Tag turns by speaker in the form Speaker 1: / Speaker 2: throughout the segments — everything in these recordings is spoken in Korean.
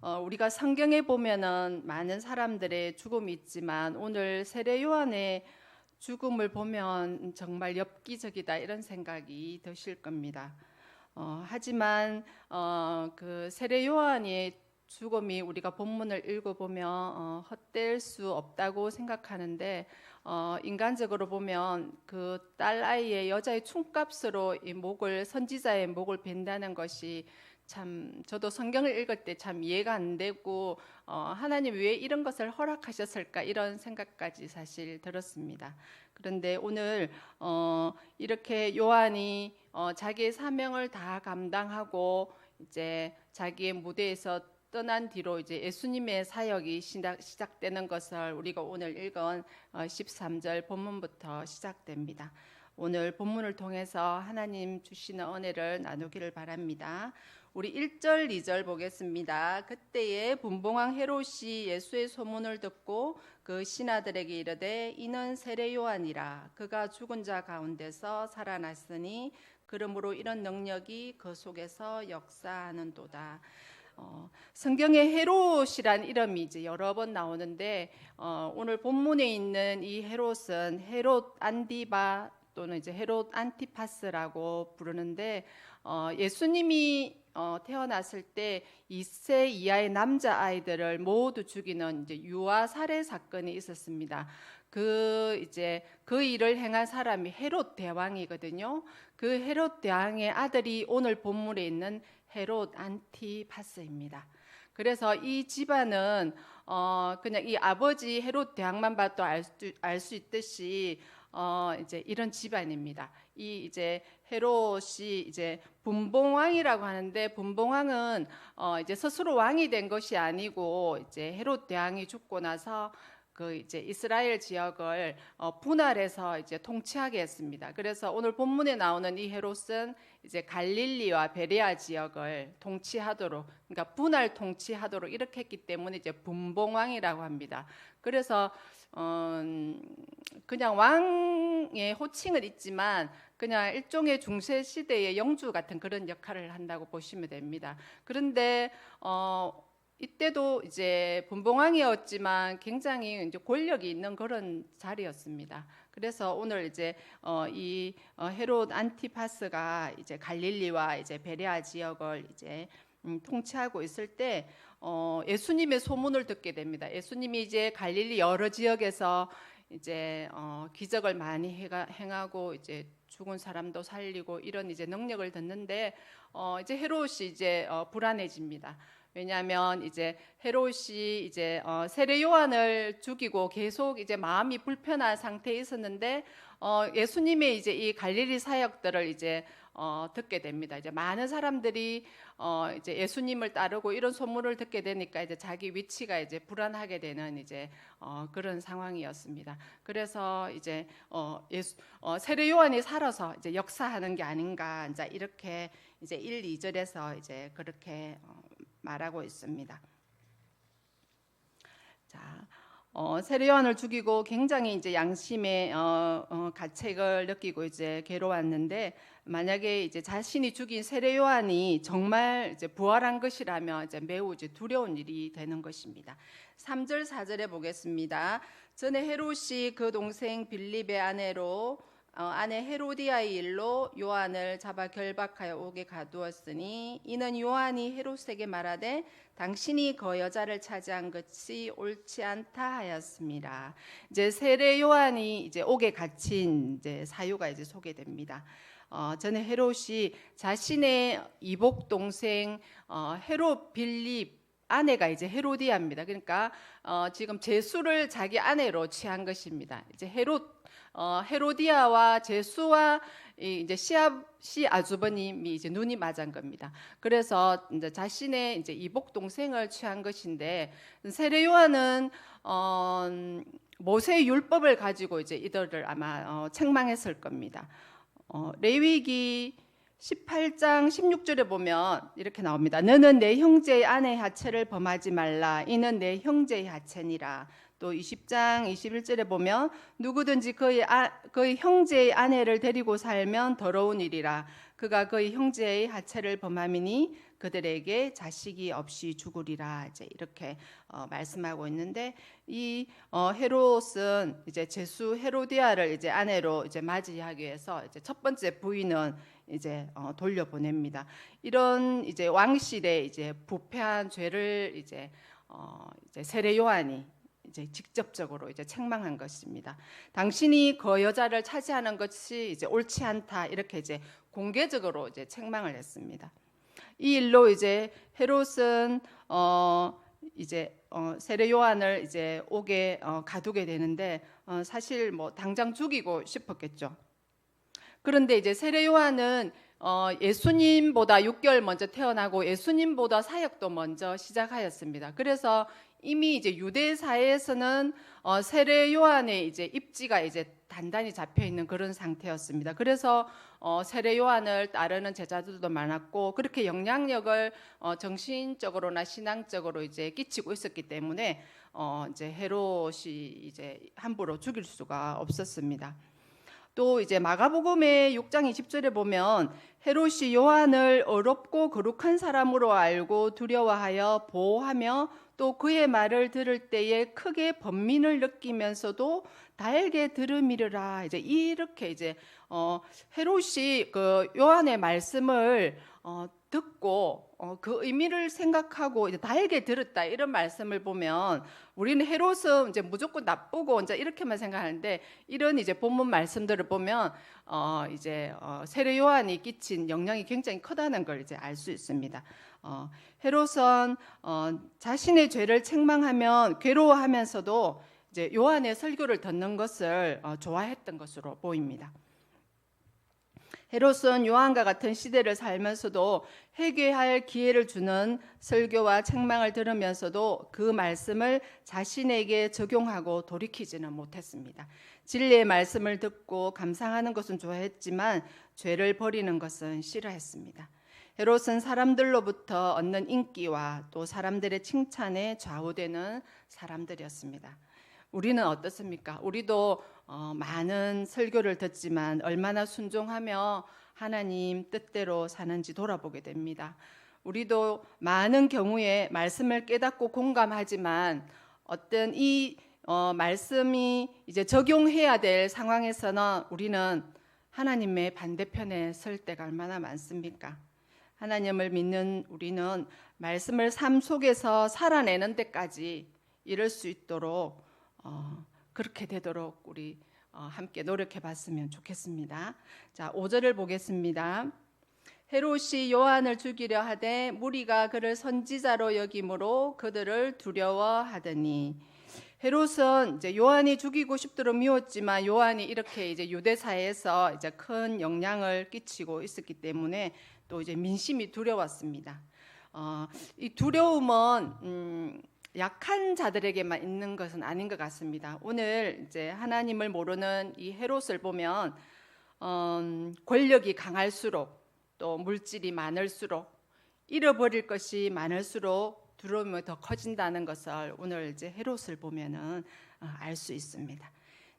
Speaker 1: 우리가 성경에 보면은 많은 사람들의 죽음이 있지만 오늘 세례 요한의 죽음을 보면 정말 엽기적이다 이런 생각이 드실 겁니다. 하지만 그 세례 요한의 죽음이 우리가 본문을 읽어보면 헛될 수 없다고 생각하는데 인간적으로 보면 그 딸 아이의 여자의 춤값으로 이 목을 선지자의 목을 벤다는 것이 참 저도 성경을 읽을 때 참 이해가 안 되고 하나님 왜 이런 것을 허락하셨을까 이런 생각까지 사실 들었습니다. 그런데 오늘 이렇게 요한이 자기의 사명을 다 감당하고 이제 자기의 무대에서 떠난 뒤로 이제 예수님의 사역이 시작되는 것을 우리가 오늘 읽은 13절 본문부터 시작됩니다. 오늘 본문을 통해서 하나님 주시는 은혜를 나누기를 바랍니다. 우리 1절, 2절 보겠습니다. 그때에 분봉왕 헤롯이 예수의 소문을 듣고 그 신하들에게 이르되 이는 세례 요한이라 그가 죽은 자 가운데서 살아났으니 그러므로 이런 능력이 그 속에서 역사하는도다. 성경에 헤롯이란 이름이 이제 여러 번 나오는데 오늘 본문에 있는 이 헤롯은 헤롯 안디바 또는 이제 헤롯 안티파스라고 부르는데 예수님이 태어났을 때 2세 이하의 남자 아이들을 모두 죽이는 이제 유아 살해 사건이 있었습니다. 그 일을 행한 사람이 헤롯 대왕이거든요. 그 헤롯 대왕의 아들이 오늘 본문에 있는 헤롯 안티파스입니다. 그래서 이 집안은 그냥 이 아버지 헤롯 대왕만 봐도 알 수 있듯이 이제 이런 집안입니다. 이 이제 헤롯이 이제 분봉왕이라고 하는데 분봉왕은 이제 스스로 왕이 된 것이 아니고 이제 헤롯 대왕이 죽고 나서 그 이제 이스라엘 지역을 분할해서 이제 통치하게 했습니다. 그래서 오늘 본문에 나오는 이 헤롯은 이제 갈릴리와 베레아 지역을 통치하도록, 그러니까 분할 통치하도록 이렇게 했기 때문에 이제 분봉왕이라고 합니다. 그래서 그냥 왕의 호칭은 있지만 그냥 일종의 중세 시대의 영주 같은 그런 역할을 한다고 보시면 됩니다. 그런데 이때도 이제 분봉왕이었지만 굉장히 이제 권력이 있는 그런 자리였습니다. 그래서 오늘 이제 이 헤롯 안티파스가 이제 갈릴리와 이제 베레아 지역을 이제 통치하고 있을 때 예수님의 소문을 듣게 됩니다. 예수님이 이제 갈릴리 여러 지역에서 이제 기적을 많이 행하고 이제 죽은 사람도 살리고 이런 이제 능력을 듣는데 이제 헤롯이 이제 불안해집니다. 왜냐하면 이제 헤롯이 이제 세례 요한을 죽이고 계속 이제 마음이 불편한 상태에 있었는데 예수님의 이제 이 갈릴리 사역들을 이제 듣게 됩니다. 이제 많은 사람들이 이제 예수님을 따르고 이런 소문을 듣게 되니까 이제 자기 위치가 이제 불안하게 되는 이제 그런 상황이었습니다. 그래서 이제 세례 요한이 살아서 이제 역사하는 게 아닌가 이제 이렇게 이제 1, 2절에서 이제 그렇게 말하고 있습니다. 자, 세례 요한을 죽이고 굉장히 이제 양심의 가책을 느끼고 이제 괴로웠는데 만약에 이제 자신이 죽인 세례 요한이 정말 이제 부활한 것이라면 이제 매우 이제 두려운 일이 되는 것입니다. 3절 4절에 보겠습니다. 전에 헤롯이 그 동생 빌립의 아내 헤로디아의 일로 요한을 잡아 결박하여 옥에 가두었으니 이는 요한이 헤롯에게 말하되 당신이 그 여자를 차지한 것이 옳지 않다 하였습니다. 이제 세례 요한이 이제 옥에 갇힌 이제 사유가 이제 소개됩니다. 전에 헤롯이 자신의 이복 동생 헤롯 빌립 아내가 이제 헤로디아입니다. 그러니까 지금 제수를 자기 아내로 취한 것입니다. 이제 헤로디아와 제수와 이제 시 아주버님이 이제 눈이 맞은 겁니다. 그래서 이제 자신의 이제 이복 동생을 취한 것인데 세례 요한은 모세의 율법을 가지고 이제 이들을 아마 책망했을 겁니다. 레위기 18장 16절에 보면 이렇게 나옵니다. 너는 내 형제의 아내의 하체를 범하지 말라. 이는 내 형제의 하체니라. 또 20장 21절에 보면 누구든지 그의 형제의 아내를 데리고 살면 더러운 일이라. 그가 그의 형제의 하체를 범함이니 그들에게 자식이 없이 죽으리라 이제 이렇게 말씀하고 있는데 이 헤롯은 이제 제수 헤로디아를 이제 아내로 이제 맞이하기 위해서 이제 첫 번째 부인은 이제 돌려보냅니다. 이런 이제 왕실의 이제 부패한 죄를 이제 세례 요한이 이제 직접적으로 이제 책망한 것입니다. 당신이 그 여자를 차지하는 것이 이제 옳지 않다 이렇게 이제 공개적으로 이제 책망을 했습니다. 이 일로 이제 헤롯은 이제 세례 요한을 이제 옥에 가두게 되는데 사실 뭐 당장 죽이고 싶었겠죠. 그런데 이제 세례 요한은 예수님보다 6개월 먼저 태어나고 예수님보다 사역도 먼저 시작하였습니다. 그래서 이미 이제 유대 사회에서는 세례 요한의 이제 입지가 이제 단단히 잡혀 있는 그런 상태였습니다. 그래서 세례 요한을 따르는 제자들도 많았고 그렇게 영향력을 정신적으로나 신앙적으로 이제 끼치고 있었기 때문에 이제 헤롯이 이제 함부로 죽일 수가 없었습니다. 또 이제 마가복음의 6장 20절에 보면 헤롯이 요한을 어렵고 거룩한 사람으로 알고 두려워하여 보호하며 또 그의 말을 들을 때에 크게 번민을 느끼면서도 달게 들음이르라 이제 이렇게 이제 헤롯이 그 요한의 말씀을 듣고 그 의미를 생각하고 이제 달게 들었다 이런 말씀을 보면 우리는 헤롯은 이제 무조건 나쁘고 이제 이렇게만 생각하는데 이런 이제 본문 말씀들을 보면 이제 세례 요한이 끼친 영향이 굉장히 크다는 걸 이제 알 수 있습니다. 헤롯은 자신의 죄를 책망하면 괴로워하면서도 이제 요한의 설교를 듣는 것을 좋아했던 것으로 보입니다. 헤롯은 요한과 같은 시대를 살면서도 회개할 기회를 주는 설교와 책망을 들으면서도 그 말씀을 자신에게 적용하고 돌이키지는 못했습니다. 진리의 말씀을 듣고 감상하는 것은 좋아했지만 죄를 버리는 것은 싫어했습니다. 헤롯은 사람들로부터 얻는 인기와 또 사람들의 칭찬에 좌우되는 사람들이었습니다. 우리는 어떻습니까? 우리도 많은 설교를 듣지만 얼마나 순종하며 하나님 뜻대로 사는지 돌아보게 됩니다. 우리도 많은 경우에 말씀을 깨닫고 공감하지만 어떤 이 말씀이 이제 적용해야 될 상황에서는 우리는 하나님의 반대편에 설 때가 얼마나 많습니까? 하나님을 믿는 우리는 말씀을 삶 속에서 살아내는 데까지 이룰 수 있도록 그렇게 되도록 우리 함께 노력해 봤으면 좋겠습니다. 자, 5절을 보겠습니다. 헤롯이 요한을 죽이려 하되 무리가 그를 선지자로 여김으로 그들을 두려워하더니 헤롯은 이제 요한이 죽이고 싶도록 미웠지만 요한이 이렇게 이제 유대 사회에서 이제 큰 영향을 끼치고 있었기 때문에 또 이제 민심이 두려웠습니다. 이 두려움은 약한 자들에게만 있는 것은 아닌 것 같습니다. 오늘 이제 하나님을 모르는 이 헤롯을 보면 권력이 강할수록 또 물질이 많을수록 잃어버릴 것이 많을수록 두려움이 더 커진다는 것을 오늘 이제 헤롯을 보면은 알 수 있습니다.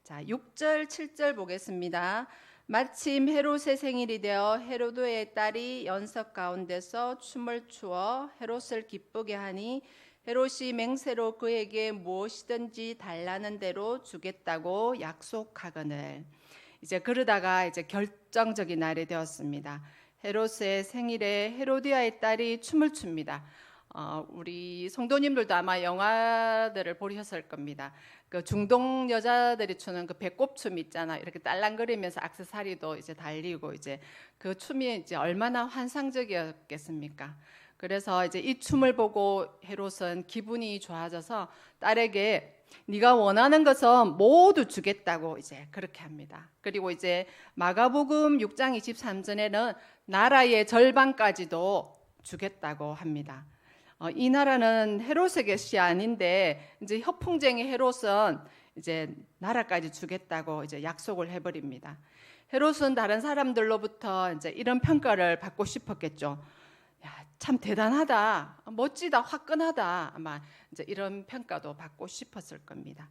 Speaker 1: 자, 6절, 7절 보겠습니다. 마침 헤롯의 생일이 되어 헤로도의 딸이 연석 가운데서 춤을 추어 헤롯을 기쁘게 하니 헤롯이 맹세로 그에게 무엇이든지 달라는 대로 주겠다고 약속하거늘. 이제 그러다가 이제 결정적인 날이 되었습니다. 헤롯의 생일에 헤로디아의 딸이 춤을 춥니다. 우리 성도님들도 아마 영화들을 보셨을 겁니다. 그 중동 여자들이 추는 그 배꼽춤 있잖아. 이렇게 딸랑거리면서 액세서리도 이제 달리고 이제 그 춤이 이제 얼마나 환상적이었겠습니까? 그래서 이제 이 춤을 보고 헤롯은 기분이 좋아져서 딸에게 네가 원하는 것은 모두 주겠다고 이제 그렇게 합니다. 그리고 이제 마가복음 6장 23절에는 나라의 절반까지도 주겠다고 합니다. 이 나라는 헤롯의 것이 아닌데 이제 허풍쟁이 헤롯은 이제 나라까지 주겠다고 이제 약속을 해버립니다. 헤롯은 다른 사람들로부터 이제 이런 평가를 받고 싶었겠죠. 야, 참 대단하다, 멋지다, 화끈하다, 아마 이제 이런 평가도 받고 싶었을 겁니다.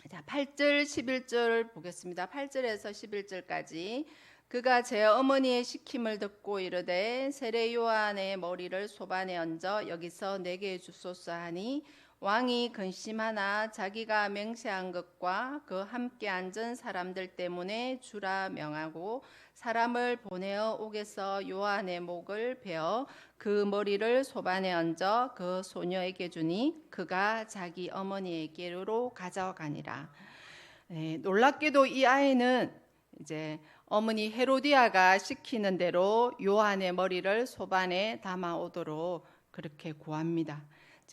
Speaker 1: 자, 8절, 11절 보겠습니다. 8절에서 11절까지 그가 제 어머니의 시킴을 듣고 이르되 세례 요한의 머리를 소반에 얹어 여기서 내게 주소서 하니 왕이 근심하나 자기가 맹세한 것과 그 함께 앉은 사람들 때문에 주라 명하고 사람을 보내어 옥에서 요한의 목을 베어 그 머리를 소반에 얹어 그 소녀에게 주니 그가 자기 어머니에게로 가져가니라. 놀랍게도 이 아이는 이제 어머니 헤로디아가 시키는 대로 요한의 머리를 소반에 담아오도록 그렇게 구합니다.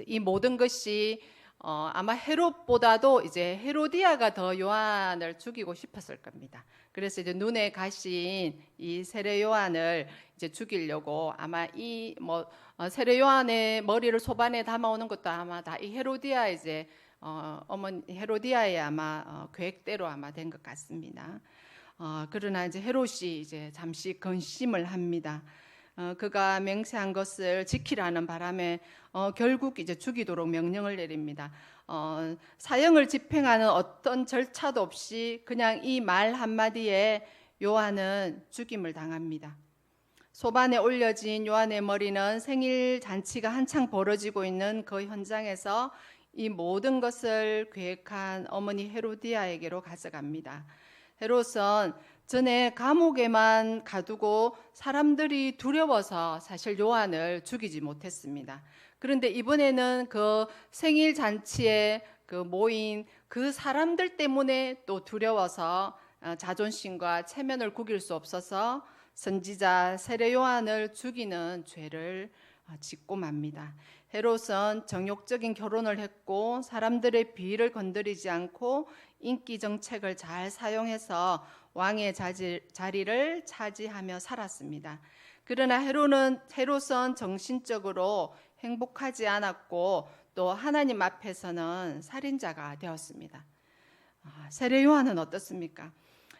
Speaker 1: 이 모든 것이 아마 헤롯보다도 이제 헤로디아가 더 요한을 죽이고 싶었을 겁니다. 그래서 이제 눈에 가신 이 세례 요한을 이제 죽이려고 아마 이 세례 요한의 머리를 소반에 담아오는 것도 아마 다 이 헤로디아 이제 어머니 헤로디아의 아마 계획대로 아마 된 것 같습니다. 그러나 이제 헤롯이 이제 잠시 근심을 합니다. 그가 맹세한 것을 지키라는 바람에 결국 이제 죽이도록 명령을 내립니다. 사형을 집행하는 어떤 절차도 없이 그냥 이 말 한마디에 요한은 죽임을 당합니다. 소반에 올려진 요한의 머리는 생일 잔치가 한창 벌어지고 있는 그 현장에서 이 모든 것을 계획한 어머니 헤로디아에게로 가져갑니다. 헤롯은 전에 감옥에만 가두고 사람들이 두려워서 사실 요한을 죽이지 못했습니다. 그런데 이번에는 그 생일 잔치에 그 모인 그 사람들 때문에 또 두려워서 자존심과 체면을 구길 수 없어서 선지자 세례 요한을 죽이는 죄를 짓고 맙니다. 헤롯은 정욕적인 결혼을 했고 사람들의 비위를 건드리지 않고 인기 정책을 잘 사용해서 왕의 자리를 차지하며 살았습니다. 그러나 헤롯은 정신적으로 행복하지 않았고 또 하나님 앞에서는 살인자가 되었습니다. 세례 요한은 어떻습니까?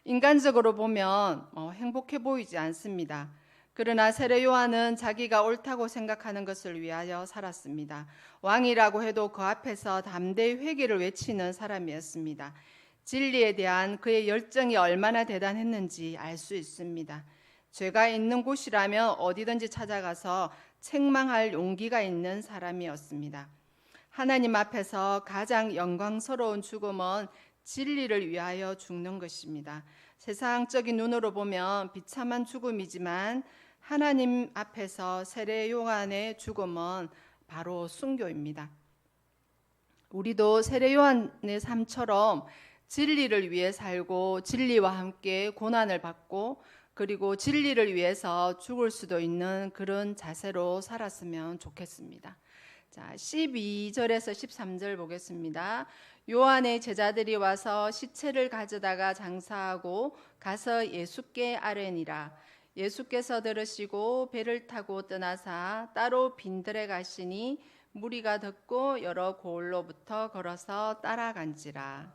Speaker 1: 인간적으로 보면 행복해 보이지 않습니다. 그러나 세례 요한은 자기가 옳다고 생각하는 것을 위하여 살았습니다. 왕이라고 해도 그 앞에서 담대히 회개를 외치는 사람이었습니다. 진리에 대한 그의 열정이 얼마나 대단했는지 알 수 있습니다. 죄가 있는 곳이라면 어디든지 찾아가서 책망할 용기가 있는 사람이었습니다. 하나님 앞에서 가장 영광스러운 죽음은 진리를 위하여 죽는 것입니다. 세상적인 눈으로 보면 비참한 죽음이지만 하나님 앞에서 세례 요한의 죽음은 바로 순교입니다. 우리도 세례 요한의 삶처럼 진리를 위해 살고 진리와 함께 고난을 받고 그리고 진리를 위해서 죽을 수도 있는 그런 자세로 살았으면 좋겠습니다. 자, 12절에서 13절 보겠습니다. 요한의 제자들이 와서 시체를 가져다가 장사하고 가서 예수께 아뢰니라. 예수께서 들으시고 배를 타고 떠나사 따로 빈들에 가시니 무리가 듣고 여러 고을로부터 걸어서 따라간지라.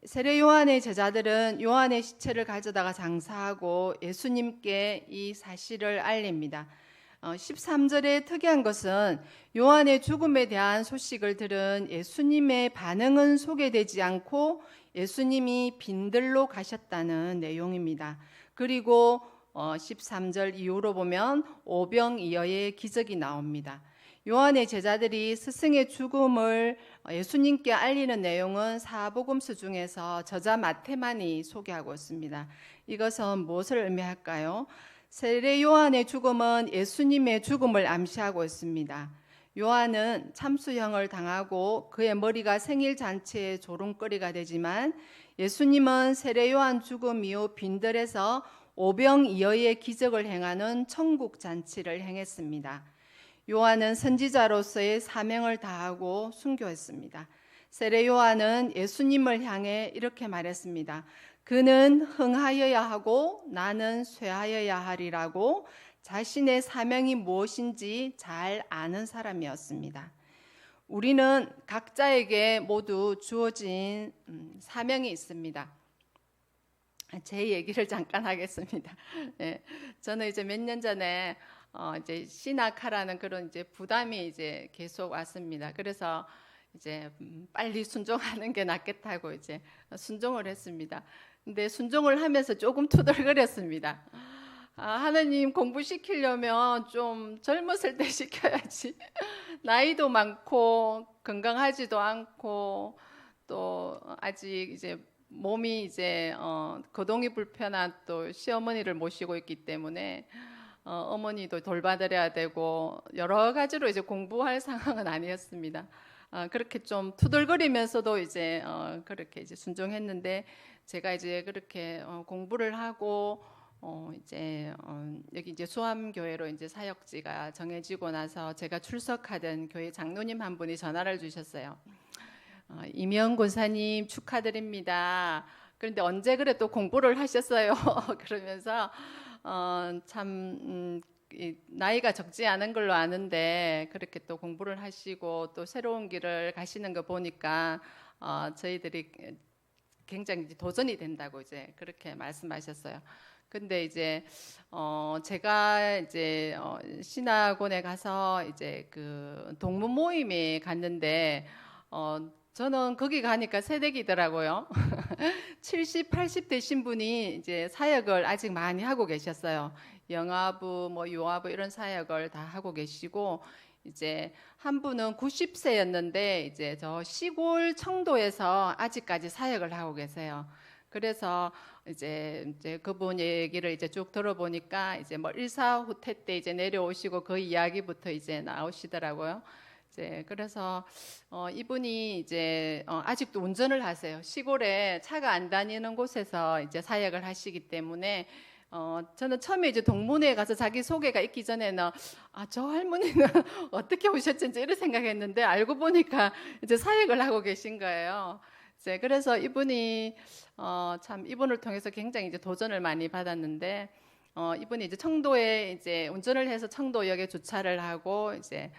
Speaker 1: 세례 요한의 제자들은 요한의 시체를 가져다가 장사하고 예수님께 이 사실을 알립니다. 13절에 특이한 것은 요한의 죽음에 대한 소식을 들은 예수님의 반응은 소개되지 않고 예수님이 빈들로 가셨다는 내용입니다. 그리고 13절 이후로 보면 오병이어의 기적이 나옵니다. 요한의 제자들이 스승의 죽음을 예수님께 알리는 내용은 사복음서 중에서 저자 마태만이 소개하고 있습니다. 이것은 무엇을 의미할까요? 세례 요한의 죽음은 예수님의 죽음을 암시하고 있습니다. 요한은 참수형을 당하고 그의 머리가 생일 잔치의 조롱거리가 되지만 예수님은 세례 요한 죽음 이후 빈들에서 오병이어의 기적을 행하는 천국 잔치를 행했습니다. 요한은 선지자로서의 사명을 다하고 순교했습니다. 세례 요한은 예수님을 향해 이렇게 말했습니다. 그는 흥하여야 하고 나는 쇠하여야 하리라고 자신의 사명이 무엇인지 잘 아는 사람이었습니다. 우리는 각자에게 모두 주어진 사명이 있습니다. 제 얘기를 잠깐 하겠습니다. 네, 저는 이제 몇 년 전에 이제 신학하라는 그런 이제 부담이 이제 계속 왔습니다. 그래서 이제 빨리 순종하는 게 낫겠다고 이제 순종을 했습니다. 근데 순종을 하면서 조금 투덜거렸습니다. 하나님 공부시키려면 좀 젊었을 때 시켜야지. 나이도 많고 건강하지도 않고 또 아직 이제 몸이 이제 거동이 불편한 또 시어머니를 모시고 있기 때문에 어머니도 돌봐드려야 되고 여러 가지로 이제 공부할 상황은 아니었습니다. 그렇게 좀 투덜거리면서도 이제 그렇게 이제 순종했는데 제가 이제 그렇게 공부를 하고 이제 여기 이제 수암교회로 이제 사역지가 정해지고 나서 제가 출석하던 교회 장로님 한 분이 전화를 주셨어요. 이명 권사님 축하드립니다. 그런데 언제 그래 또 공부를 하셨어요? 그러면서 참 나이가 적지 않은 걸로 아는데 그렇게 또 공부를 하시고 또 새로운 길을 가시는 거 보니까 저희들이 굉장히 도전이 된다고 이제 그렇게 말씀하셨어요. 근데 이제 제가 이제 신학원에 가서 이제 그 동문 모임에 갔는데 저는 거기 가니까 새댁이더라고요. 70, 80 되신 분이 이제 사역을 아직 많이 하고 계셨어요. 영아부, 뭐 유아부 이런 사역을 다 하고 계시고 이제 한 분은 90세였는데 이제 저 시골 청도에서 아직까지 사역을 하고 계세요. 그래서 이제 그분 얘기를 이제 쭉 들어보니까 이제 뭐 일사후퇴 때 이제 내려오시고 그 이야기부터 이제 나오시더라고요. 이제 그래서 이분이 이제 아직도 운전을 하세요. 시골에 차가 안 다니는 곳에서 이제 사역을 하시기 때문에 저는 처음에 이제 동문회에 가서 자기 소개가 있기 전에는 저 할머니는 어떻게 오셨는지 이런 생각했는데 알고 보니까 이제 사역을 하고 계신 거예요. 이제 그래서 이분이 참 이분을 통해서 굉장히 이제 도전을 많이 받았는데 이분이 이제 청도에 이제 운전을 해서 청도역에 주차를 하고 이제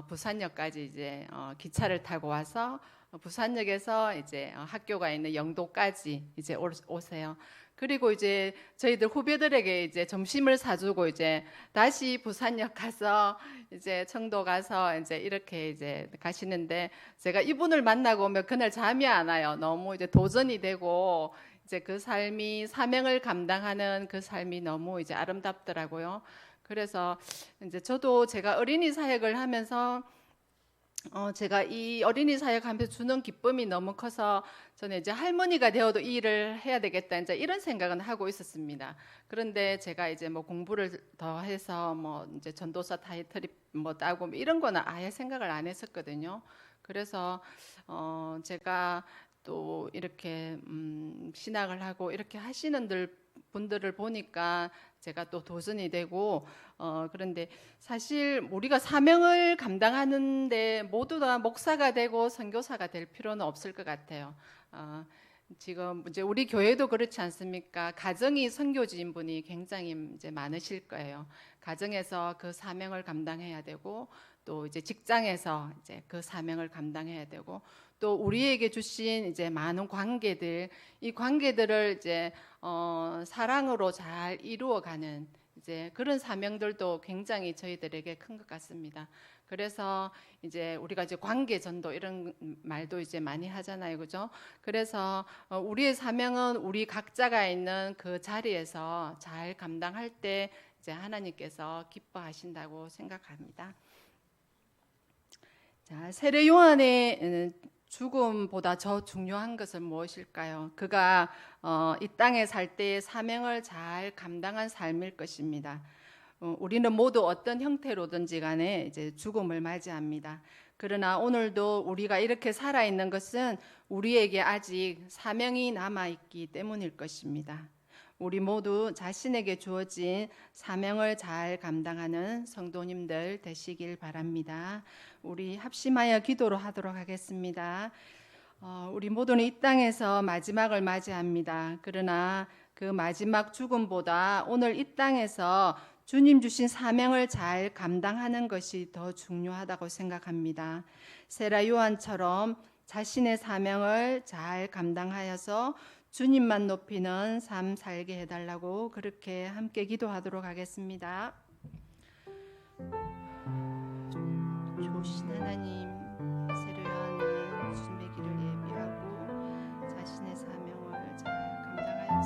Speaker 1: 부산역까지 이제 기차를 타고 와서 부산역에서 이제 학교가 있는 영도까지 이제 오세요. 그리고 이제 저희들 후배들에게 이제 점심을 사주고 이제 다시 부산역 가서 이제 청도 가서 이제 이렇게 이제 가시는데 제가 이분을 만나고 오면 그날 잠이 안 와요. 너무 이제 도전이 되고 이제 그 삶이 사명을 감당하는 그 삶이 너무 이제 아름답더라고요. 그래서 이제 저도 제가 어린이 사역을 하면서 제가 이 어린이 사역하면서 주는 기쁨이 너무 커서 저는 이제 할머니가 되어도 이 일을 해야 되겠다 이제 이런 생각은 하고 있었습니다. 그런데 제가 이제 뭐 공부를 더 해서 뭐 이제 전도사 타이틀이 뭐 따고 뭐 이런 거는 아예 생각을 안 했었거든요. 그래서 제가 또 이렇게 신학을 하고 이렇게 하시는 분들을 보니까 제가 또 도전이 되고 그런데 사실 우리가 사명을 감당하는데 모두 다 목사가 되고 선교사가 될 필요는 없을 것 같아요. 지금 이제 우리 교회도 그렇지 않습니까? 가정이 선교지인 분이 굉장히 이제 많으실 거예요. 가정에서 그 사명을 감당해야 되고 또 이제 직장에서 이제 그 사명을 감당해야 되고 또 우리에게 주신 이제 많은 관계들 이 관계들을 이제 사랑으로 잘 이루어가는 이제 그런 사명들도 굉장히 저희들에게 큰 것 같습니다. 그래서 이제 우리가 이제 관계 전도 이런 말도 이제 많이 하잖아요, 그죠? 그래서 우리의 사명은 우리 각자가 있는 그 자리에서 잘 감당할 때 이제 하나님께서 기뻐하신다고 생각합니다. 자, 세례 요한의 죽음보다 더 중요한 것은 무엇일까요? 그가 이 땅에 살 때의 사명을 잘 감당한 삶일 것입니다. 우리는 모두 어떤 형태로든지 간에 이제 죽음을 맞이합니다. 그러나 오늘도 우리가 이렇게 살아 있는 것은 우리에게 아직 사명이 남아 있기 때문일 것입니다. 우리 모두 자신에게 주어진 사명을 잘 감당하는 성도님들 되시길 바랍니다. 우리 합심하여 기도로 하도록 하겠습니다. 우리 모두는 이 땅에서 마지막을 맞이합니다. 그러나 그 마지막 죽음보다 오늘 이 땅에서 주님 주신 사명을 잘 감당하는 것이 더 중요하다고 생각합니다. 세라 요한처럼 자신의 사명을 잘 감당하여서 주님만 높이는 삶 살게 해달라고 그렇게 함께 기도하도록 하겠습니다. 좋으신 하나님, 세례 요한은 주님의 길을 예비하고 자신의 사명을 잘 감당하였습니다.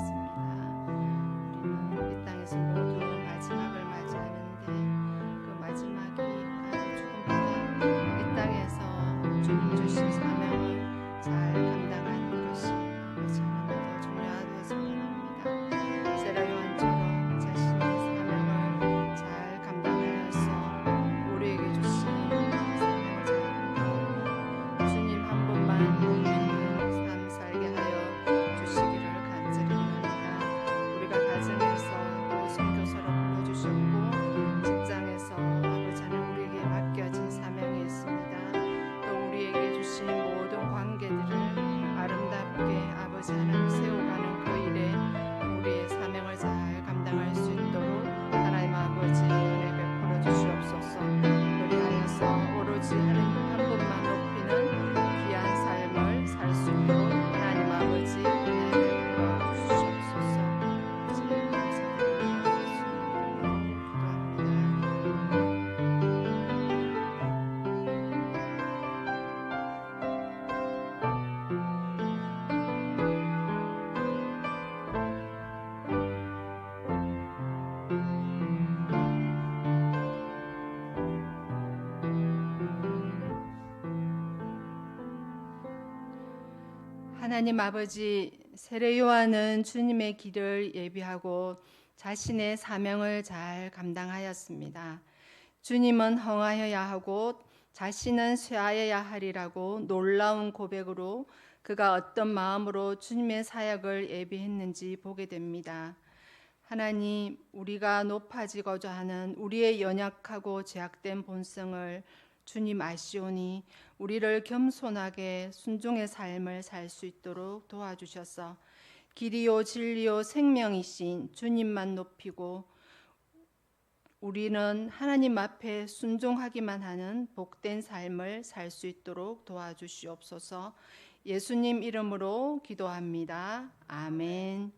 Speaker 1: 하나님 아버지, 세례 요한은 주님의 길을 예비하고 자신의 사명을 잘 감당하였습니다. 주님은 흥하여야 하고 자신은 쇠하여야 하리라고 놀라운 고백으로 그가 어떤 마음으로 주님의 사역을 예비했는지 보게 됩니다. 하나님, 우리가 높아지고자 하는 우리의 연약하고 제약된 본성을 주님 아시오니 우리를 겸손하게 순종의 삶을 살 수 있도록 도와주셔서 길이요 진리요 생명이신 주님만 높이고 우리는 하나님 앞에 순종하기만 하는 복된 삶을 살 수 있도록 도와주시옵소서. 예수님 이름으로 기도합니다. 아멘.